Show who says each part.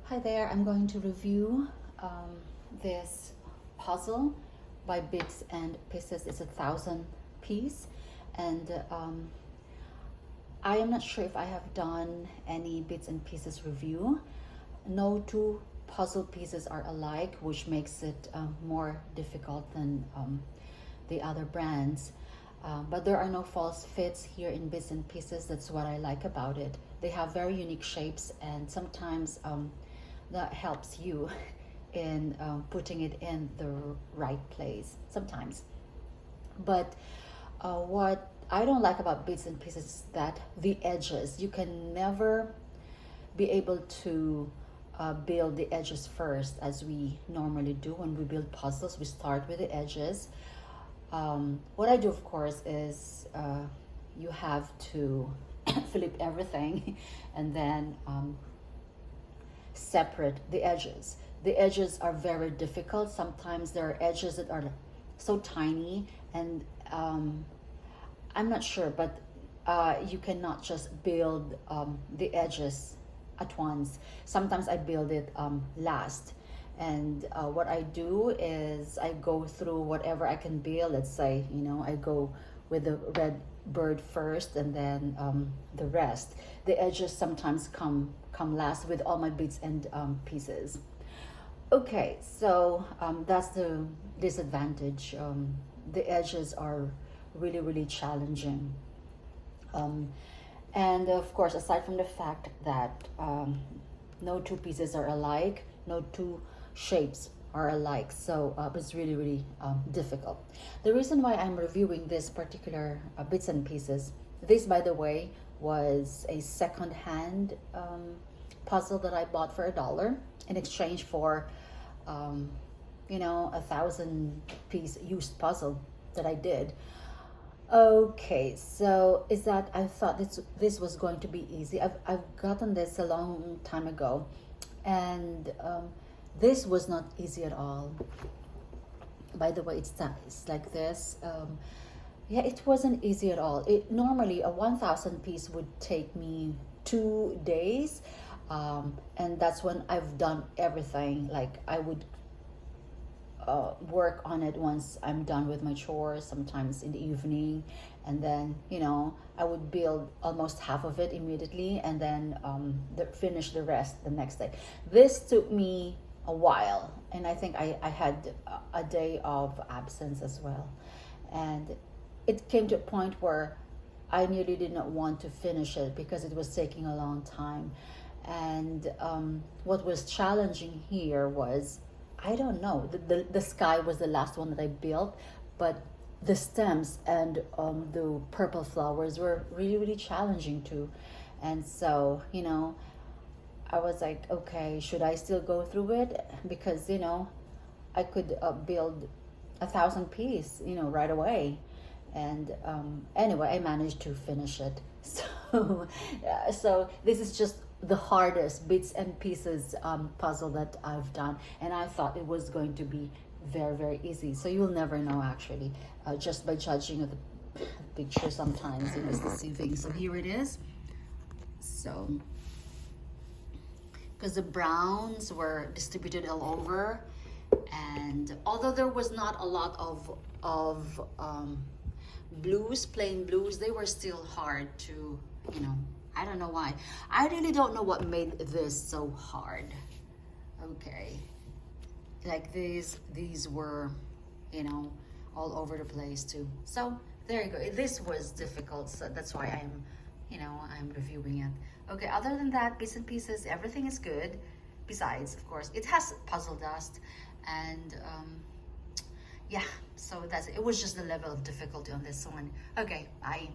Speaker 1: Hi there, I'm going to review this puzzle by Bits and Pieces. It's 1,000 piece, and I am not sure if I have done any Bits and Pieces review. No two puzzle pieces are alike, which makes it more difficult than the other brands. But there are no false fits here in Bits and Pieces. That's what I like about it. They have very unique shapes, and sometimes that helps you in putting it in the right place sometimes. But what I don't like about Bits and Pieces is that the edges, you can never be able to build the edges first, as we normally do when we build puzzles. We start with the edges. What I do, of course, is you have to flip everything and then separate the edges. The edges are very difficult. Sometimes there are edges that are so tiny, and I'm not sure, but you cannot just build the edges at once. Sometimes I build it last. And what I do is I go through whatever I can build. Let's say, I go with the red bird first, and then the rest. The edges sometimes come last with all my Bits and pieces. Okay, so that's the disadvantage. The edges are really challenging. And of course, aside from the fact that no two pieces are alike, no two shapes are alike, so it's really difficult. The reason why I'm reviewing this particular Bits and Pieces, this, by the way, was a second-hand puzzle that I bought for $1 in exchange for 1,000 piece used puzzle that I did. Okay, so is that I thought this was going to be easy. I've gotten this a long time ago, and this was not easy at all. By the way, it's like this. Yeah, it wasn't easy at all. Normally a 1,000 piece would take me 2 days, and that's when I've done everything. Like, I would work on it once I'm done with my chores, sometimes in the evening, and then I would build almost half of it immediately, and then finish the rest the next day. This took me a while, and I think I had a day of absence as well, and it came to a point where I nearly did not want to finish it because it was taking a long time. And what was challenging here was, I don't know, the sky was the last one that I built, but the stems and the purple flowers were really challenging too. And so I was like, okay, should I still go through it? Because I could build 1,000 piece right away. And anyway, I managed to finish it. So this is just the hardest Bits and Pieces puzzle that I've done, and I thought it was going to be very easy. So you'll never know, actually, just by judging of the picture. Sometimes it's deceiving. So here it is. So because the browns were distributed all over, and although there was not a lot of blues, plain blues, they were still hard to, I don't know why. I really don't know what made this so hard. Okay, like these were all over the place too. So there you go. This was difficult, so that's why I'm reviewing it. Okay, other than that, Bits and Pieces, everything is good. Besides, of course, it has puzzle dust, and yeah, so that's it. It was just the level of difficulty on this one. Okay, bye.